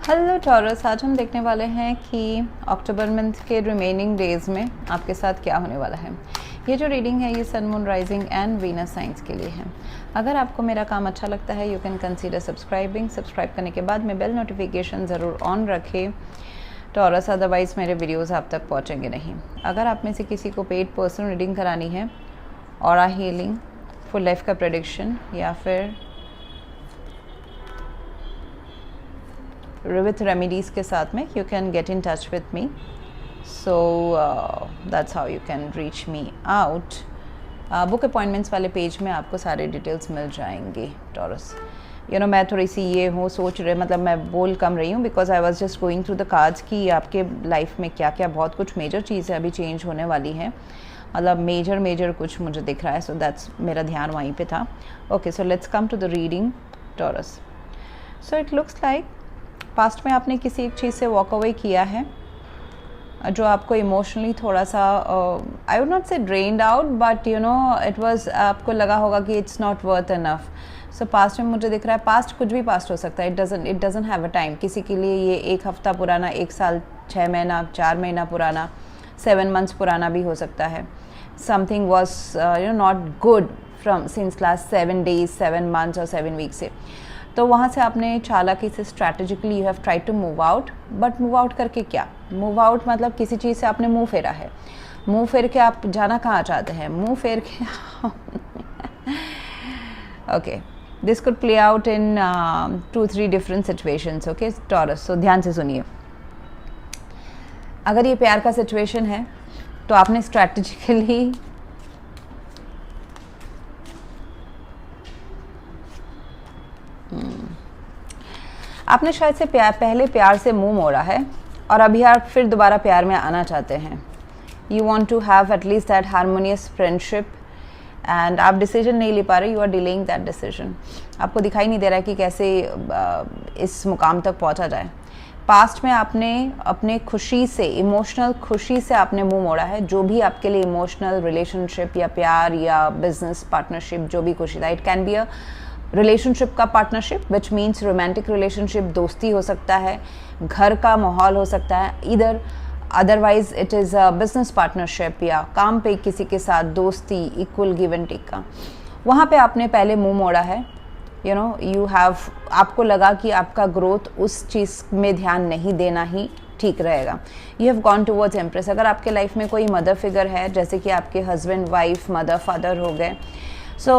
Hello taurus, आज हम देखने वाले हैं कि अक्टूबर मंथ के रिमेनिंग डेज़ में आपके साथ क्या होने वाला है। ये जो रीडिंग है ये sun moon rising and Venus signs के लिए है। अगर आपको मेरा काम अच्छा लगता है you can consider subscribing. Subscribe करने के बाद में बेल नोटिफिकेशन ज़रूर ऑन रखें टॉरस, अदरवाइज़ मेरे वीडियोज़ आप तक पहुँचेंगे नहीं। अगर आप में से किसी को पेड पर्सनल रीडिंग करानी है, ऑरा हीलिंग, फुल लाइफ का प्रेडिक्शन या फिर विथ रेमेडीज़ के साथ में, you can get in touch with me. So that's how you can reach me out. Book appointments वाले पेज में आपको सारे डिटेल्स मिल जाएंगे टॉरस। मैं थोड़ी सी ये हूँ सोच रहे, मतलब मैं बोल कम रही हूँ because I was just going through the cards कि आपके लाइफ में क्या क्या बहुत कुछ मेजर चीज़ें अभी चेंज होने वाली हैं, मतलब मेजर कुछ मुझे दिख रहा है। सो दैट्स मेरा ध्यान वहीं पे था। Okay, so let's come to the reading Taurus. So it looks like past में आपने किसी एक चीज़ से वॉक अवे किया है जो आपको इमोशनली थोड़ा सा आई वुड नॉट से drained out, but it was, आपको लगा होगा कि it's not worth enough. So past में मुझे दिख रहा है, पास्ट कुछ भी पास्ट हो सकता है, it doesn't have a time. किसी के लिए ये 1 हफ्ता पुराना, 1 साल, 6 महीना, 4 महीना पुराना, 7 मंथ्स पुराना भी हो सकता है। Something was not good from since last 7 days, 7 months और 7 वीक्स से। तो वहाँ से आपने चालाकी से strategically you have try to move out. But move out करके क्या? मूव आउट मतलब किसी चीज़ से आपने मुंह फेरा है। मुंह फेर के आप जाना कहाँ चाहते हैं? मुंह फेर के okay, this could play out in 2-3 different situations. Okay Taurus, so ध्यान से सुनिए। अगर ये प्यार का सिचुएशन है तो आपने स्ट्रैटेजिकली आपने शायद से पहले प्यार से मुंह मोड़ा है और अभी आप फिर दोबारा प्यार में आना चाहते हैं। You want to have at least that harmonious friendship and आप डिसीजन नहीं ले पा रहे, you are delaying that decision. आपको दिखाई नहीं दे रहा है कि कैसे इस मुकाम तक पहुंचा जाए। पास्ट में आपने अपने खुशी से, इमोशनल खुशी से आपने मुंह मोड़ा है। जो भी आपके लिए इमोशनल रिलेशनशिप या प्यार या बिजनेस पार्टनरशिप जो भी खुशी था, it can be a relationship का partnership which means romantic relationship, दोस्ती हो सकता है, घर का माहौल हो सकता है, इधर otherwise it is a business partnership या काम पे किसी के साथ दोस्ती, इक्वल गिव एंड टेक का। वहाँ पे आपने पहले मुंह मोड़ा है। यू हैव, आपको लगा कि आपका ग्रोथ उस चीज़ में ध्यान नहीं देना ही ठीक रहेगा। You have gone towards empress. अगर आपके लाइफ में कोई मदर फिगर है, जैसे कि आपके हस्बैंड, वाइफ, मदर, फादर हो गए, सो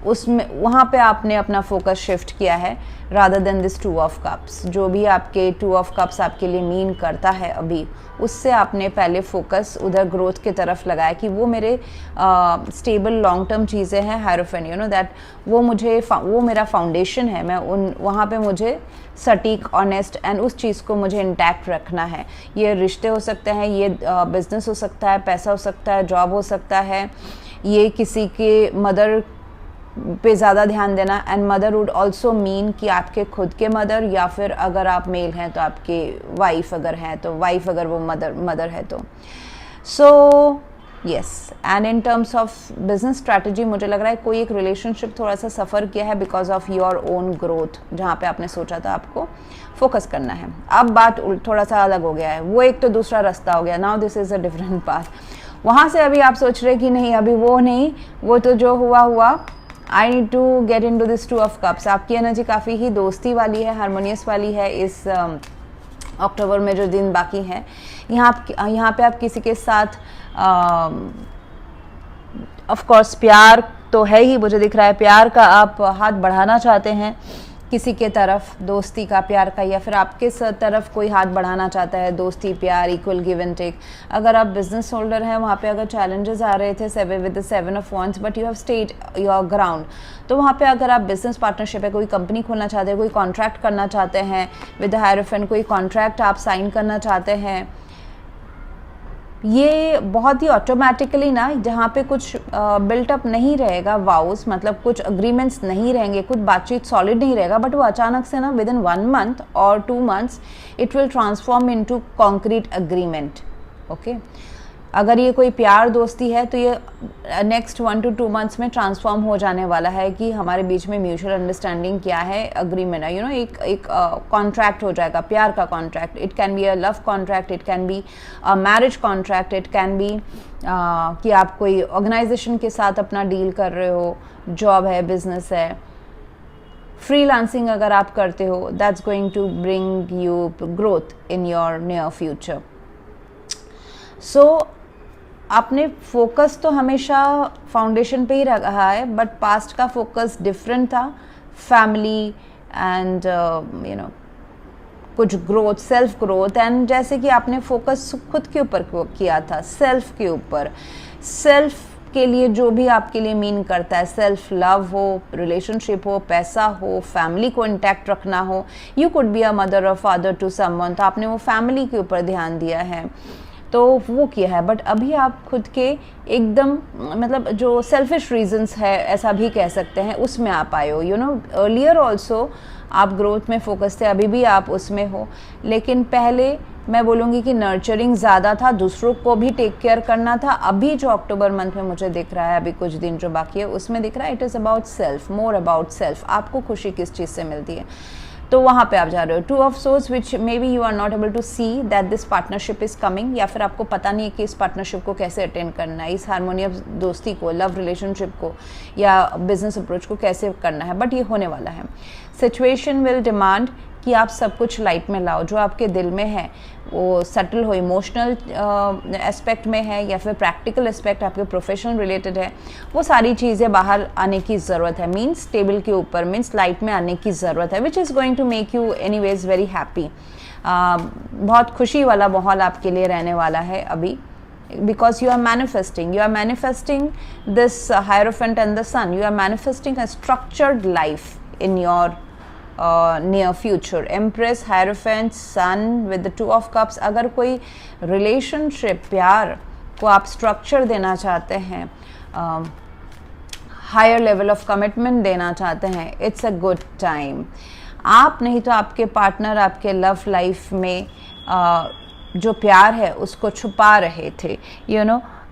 उसमें वहाँ पे आपने अपना फोकस शिफ्ट किया है rather than this 2 of cups. जो भी आपके 2 ऑफ कप्स आपके लिए मीन करता है अभी, उससे आपने पहले फोकस उधर ग्रोथ की तरफ लगाया कि वो मेरे स्टेबल लॉन्ग टर्म चीज़ें हैं। हायरोफेन दैट वो मेरा फाउंडेशन है। मैं वहाँ पे मुझे सटीक, ऑनेस्ट एंड उस चीज़ को मुझे इंटैक्ट रखना है। ये रिश्ते हो सकते हैं, ये बिजनेस हो सकता है, पैसा हो सकता है, जॉब हो सकता है, ये किसी के मदर पे ज़्यादा ध्यान देना। And mother would also mean कि आपके खुद के मदर, या फिर अगर आप मेल हैं तो आपके वाइफ अगर हैं तो वाइफ, अगर वो मदर है तो। So yes, and in terms of business strategy मुझे लग रहा है कोई एक रिलेशनशिप थोड़ा सा सफ़र किया है because of your own growth, जहाँ पे आपने सोचा था आपको फोकस करना है। अब बात थोड़ा सा अलग हो गया है, वो एक तो दूसरा रास्ता हो गया। Now this is a different path. वहाँ से अभी आप सोच रहे कि नहीं, अभी वो नहीं, वो तो जो हुआ, I need to get into this 2 of cups. आपकी एनर्जी काफ़ी ही दोस्ती वाली है, हारमोनियस वाली है इस अक्टूबर में जो दिन बाकी हैं। यहाँ पे आप किसी के साथ ऑफ कोर्स प्यार तो है ही, मुझे दिख रहा है प्यार का आप हाथ बढ़ाना चाहते हैं किसी के तरफ, दोस्ती का, प्यार का, या फिर आपके तरफ कोई हाथ बढ़ाना चाहता है, दोस्ती, प्यार, इक्वल गिव एंड टेक। अगर आप बिजनेस होल्डर हैं, वहाँ पे अगर चैलेंजेस आ रहे थे with the 7 of wands but you have stayed your ground, तो वहाँ पे अगर आप बिजनेस पार्टनरशिप है, कोई कंपनी खोलना चाहते हैं, कोई कॉन्ट्रैक्ट करना चाहते हैं विद द हायरोफेंट, कोई कॉन्ट्रैक्ट आप साइन करना चाहते हैं, ये बहुत ही ऑटोमेटिकली ना, जहाँ पे कुछ बिल्टअप नहीं रहेगा, वाउस मतलब कुछ अग्रीमेंट्स नहीं रहेंगे, कुछ बातचीत सॉलिड नहीं रहेगा, बट वो अचानक से ना विद इन 1 मंथ और 2 months it will transform into concrete agreement. Okay, अगर ये कोई प्यार दोस्ती है तो ये नेक्स्ट 1 to 2 मंथ्स में ट्रांसफॉर्म हो जाने वाला है कि हमारे बीच में म्यूचुअल अंडरस्टैंडिंग क्या है, अग्रीमेंट है, एक कॉन्ट्रैक्ट हो जाएगा, प्यार का contract. It can be a love contract, it can be a marriage contract, it can B कि आप कोई ऑर्गेनाइजेशन के साथ अपना डील कर रहे हो, जॉब है, बिजनेस है, फ्रीलांसिंग अगर आप करते हो, that's going to bring you growth in your near future. So आपने फोकस तो हमेशा फाउंडेशन पे ही रहा है, बट पास्ट का फोकस डिफरेंट था, फैमिली एंड कुछ ग्रोथ, सेल्फ ग्रोथ. एंड जैसे कि आपने फोकस खुद के ऊपर किया था, सेल्फ के ऊपर, सेल्फ के लिए जो भी आपके लिए मीन करता है, सेल्फ लव हो, रिलेशनशिप हो, पैसा हो, फैमिली को इंटैक्ट रखना हो, you could be a mother और फादर टू समवन, तो आपने वो फैमिली के ऊपर ध्यान दिया है, तो वो किया है. बट अभी आप खुद के एकदम मतलब जो सेल्फिश रीजंस है ऐसा भी कह सकते हैं, उसमें आप आए हो. अर्लियर ऑल्सो आप ग्रोथ में फोकस थे, अभी भी आप उसमें हो, लेकिन पहले मैं बोलूँगी कि नर्चरिंग ज़्यादा था, दूसरों को भी टेक केयर करना था. अभी जो अक्टूबर मंथ में मुझे दिख रहा है, अभी कुछ दिन जो बाकी है उसमें दिख रहा है it is about self, more about self. आपको खुशी किस चीज़ से मिलती है, तो वहाँ पे आप जा रहे हो. 2 of Swords which maybe you are not able to see that this partnership is coming, या फिर आपको पता नहीं है कि इस पार्टनरशिप को कैसे अटेंड करना है, इस हारमोनियस दोस्ती को, लव रिलेशनशिप को या बिजनेस अप्रोच को कैसे करना है, बट ये होने वाला है. सिचुएशन विल डिमांड कि आप सब कुछ लाइट में लाओ, जो आपके दिल में है वो सटल हो, इमोशनल एस्पेक्ट में है या फिर प्रैक्टिकल एस्पेक्ट आपके प्रोफेशनल रिलेटेड है, वो सारी चीज़ें बाहर आने की ज़रूरत है. मीन्स टेबल के ऊपर, मीन्स लाइट में आने की ज़रूरत है, which is going to make you anyways very happy. बहुत खुशी वाला माहौल आपके लिए रहने वाला है अभी, because you are manifesting this Hierophant and the Sun. You are manifesting a structured life in your near future. Empress, Hierophant, Sun with the 2 of Cups. अगर कोई relationship, प्यार को आप structure देना चाहते हैं, higher level of commitment देना चाहते हैं, it's a good time. आप नहीं तो आपके पार्टनर आपके लव लाइफ में जो प्यार है उसको छुपा रहे थे.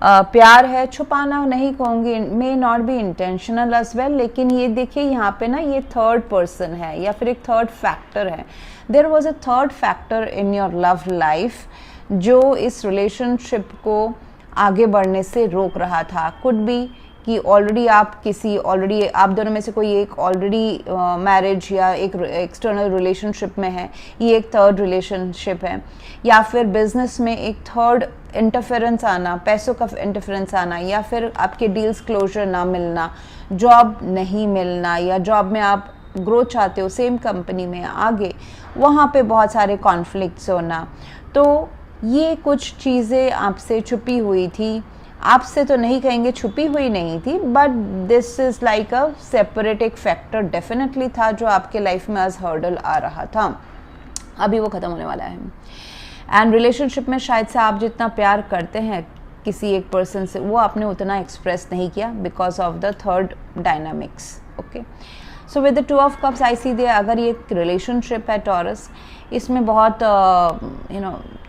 प्यार है, छुपाना नहीं कहूँगी, may not be intentional as well, लेकिन ये देखिए यहाँ पे ना ये थर्ड पर्सन है या फिर एक थर्ड फैक्टर है. There was a third factor in your love life जो इस रिलेशनशिप को आगे बढ़ने से रोक रहा था. कुड बी कि ऑलरेडी आप दोनों में से कोई एक ऑलरेडी मैरिज या एक एक्सटर्नल रिलेशनशिप में है, ये एक थर्ड रिलेशनशिप है, या फिर बिजनेस में एक थर्ड इंटरफेरेंस आना, पैसों का इंटरफेरेंस आना, या फिर आपके डील्स क्लोजर ना मिलना, जॉब नहीं मिलना, या जॉब में आप ग्रोथ चाहते हो सेम कंपनी में आगे, वहाँ पे बहुत सारे कॉन्फ्लिक्ट्स होना. तो ये कुछ चीज़ें आपसे छुपी हुई थी, आपसे तो नहीं कहेंगे छुपी हुई नहीं थी, but this is like a separate एक फैक्टर डेफिनेटली था जो आपके लाइफ में एज हर्डल आ रहा था. अभी वो ख़त्म होने वाला है. एंड रिलेशनशिप में शायद से आप जितना प्यार करते हैं किसी एक पर्सन से, वो आपने उतना एक्सप्रेस नहीं किया because of the third dynamics. Okay, so with the 2 of Cups I see there, अगर ये एक रिलेशनशिप है टॉरस, इसमें बहुत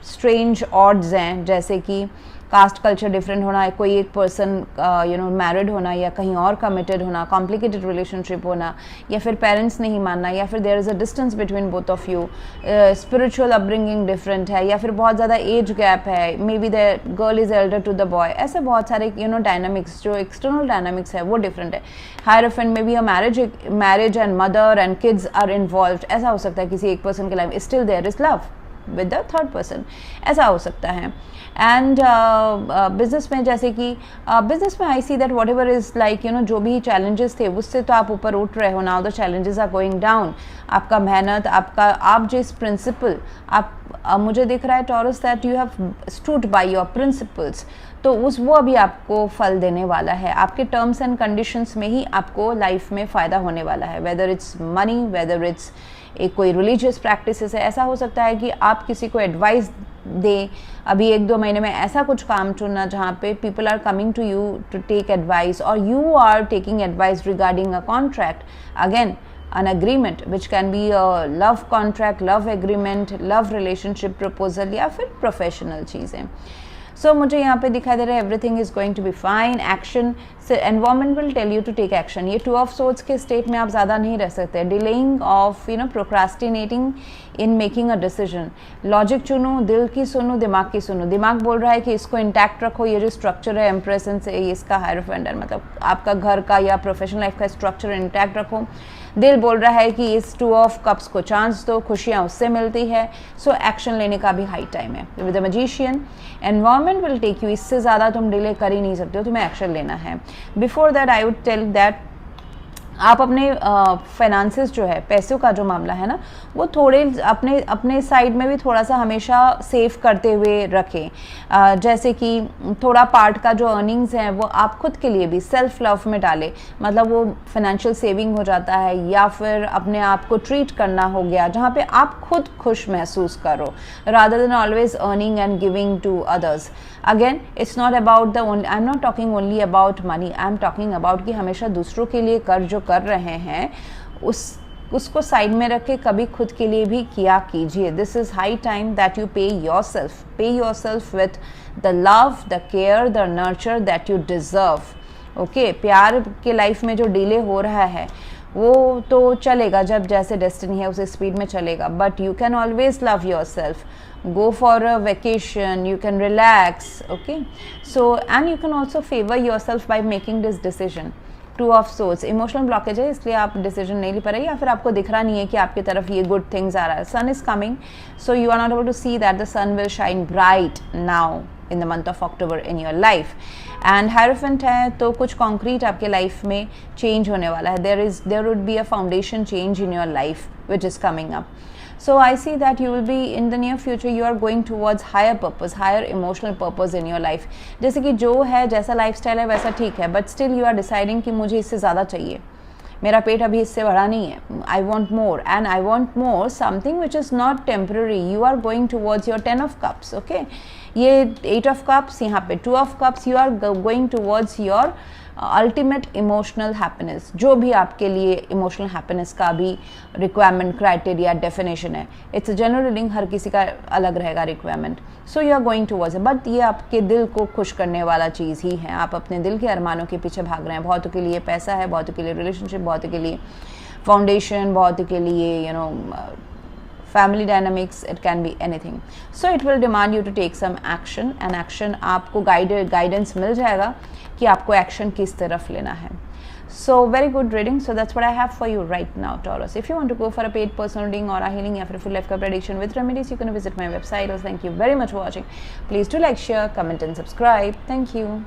स्ट्रेंज ऑड्स हैं, जैसे कि कास्ट कल्चर डिफरेंट होना, कोई एक पर्सन मैरिड होना या कहीं और कमिटेड होना, कॉम्प्लिकेटेड रिलेशनशिप होना, या फिर पेरेंट्स नहीं मानना, या फिर there is a distance between both of you, spiritual upbringing different है, या फिर बहुत ज़्यादा एज गैप है, maybe the girl is elder to the boy. ऐसे बहुत सारे डायनामिक्स, जो एक्सटर्नल डायनामिक्स है वो डिफरेंट है. हायरोफेंट में भी marriage and mother and kids are involve. ऐसा हो सकता है किसी एक पर्सन के life still there is love with the third person, ऐसा हो सकता है. एंड बिजनेस में, जैसे कि बिजनेस में I see that whatever is like जो भी चैलेंजेस थे उससे तो आप ऊपर उठ रहे हो. Now the challenges are going down. आपका मेहनत, आप जिस प्रिंसिपल, मुझे दिख रहा है Taurus that you have stood by your principles, तो वो अभी आपको फल देने वाला है. आपके टर्म्स एंड कंडीशंस में ही आपको लाइफ में फ़ायदा होने वाला है, whether it's money, whether it's एक कोई रिलीजियस प्रैक्टिसेस है. ऐसा हो सकता है कि आप किसी को एडवाइस दें अभी 1-2 महीने में, ऐसा कुछ काम चुनना जहाँ पे people are coming to you to take advice, और you are taking advice regarding a contract, again an agreement which can be a love contract, love agreement, love relationship proposal, या फिर प्रोफेशनल चीज़ें. सो मुझे यहाँ पे दिखाई दे रहा है everything is going to be fine, action से environment will tell you to take action. ये 2 ऑफ सोर्ड्स के स्टेट में आप ज़्यादा नहीं रह सकते, delaying of procrastinating in making a decision. Logic चुनो, दिल की सुनो, दिमाग की सुनो। दिमाग बोल रहा है कि इसको इंटैक्ट रखो, ये जो स्ट्रक्चर है एम्प्रेस से इसका हायरोफेंट मतलब आपका घर का या प्रोफेशनल लाइफ का स्ट्रक्चर इंटैक्ट रखो। दिल बोल रहा है कि इस 2 ऑफ कप्स को चांस दो, खुशियाँ उससे मिलती है। सो एक्शन लेने का भी हाई टाइम है। With the magician, environment will take you, इससे ज़्यादा तुम डिले कर ही नहीं सकते हो, तुम्हें एक्शन लेना है। Before that I would tell that आप अपने फाइनेंसेस जो है, पैसों का जो मामला है ना, वो थोड़े अपने साइड में भी थोड़ा सा हमेशा सेव करते हुए रखें। जैसे कि थोड़ा पार्ट का जो अर्निंग्स हैं वो आप खुद के लिए भी सेल्फ लव में डालें, मतलब वो फाइनेंशियल सेविंग हो जाता है या फिर अपने आप को ट्रीट करना हो गया, जहाँ पे आप खुद खुश महसूस करो, rather than always earning and giving to others. Again it's not about I am not talking only about money, I am talking about कि हमेशा दूसरों के लिए जो कर रहे हैं उसको साइड में रख के कभी खुद के लिए भी किया कीजिए। This is high time that you pay yourself with the love, the care, the nurture that you deserve. Okay, प्यार के लाइफ में जो डिले हो रहा है वो तो चलेगा, जब जैसे डेस्टिनी है उस स्पीड में चलेगा, but you can always love your self, go for a vacation, you can relax, okay? So and you can also favor yourself by making this decision। 2 of swords, emotional blockage है इसलिए आप decision नहीं ले पा रहे, या फिर आपको दिख रहा नहीं है कि आपकी तरफ ये गुड थिंग्स आ रहा है। Sun is coming, so you are not able to see that the sun will shine bright now in the month of October in your life. And hierophant है तो कुछ कॉन्क्रीट आपके लाइफ में change होने वाला है। There would be a foundation change in your life which is coming up. So I see that you will be in the near future, you are going towards higher purpose, higher emotional purpose in your life। जैसे कि जो है, जैसा lifestyle है वैसा ठीक है, but still you are deciding कि मुझे इससे ज़्यादा चाहिए, मेरा पेट अभी इससे बड़ा नहीं है, I want more and I want more something which is not temporary. You are going towards your 10 of cups, okay, ये 8 ऑफ कप्स, यहाँ पे 2 of cups, you are going towards your ultimate emotional happiness. जो भी आपके लिए emotional happiness का भी requirement, criteria, definition है, इट्स अ जनरल रीडिंग, हर किसी का अलग रहेगा requirement. So you are going towards it, but ये आपके दिल को खुश करने वाला चीज़ ही है। आप अपने दिल के अरमानों के पीछे भाग रहे हैं। बहुतों के लिए पैसा है, बहुतों के लिए रिलेशनशिप, बहुतों के लिए फाउंडेशन, बहुतों के लिए family dynamics, it can be anything। So it will demand you to take some action, and action आपको guidance मिल जाएगा कि आपको action किस तरफ लेना है। So very good reading, so that's what I have for you right now, Taurus। If you want to go for a paid personal reading or a healing या फिर full life का prediction with remedies, you can visit my website। Thank you very much for watching। Please do like, share, comment and subscribe। Thank you।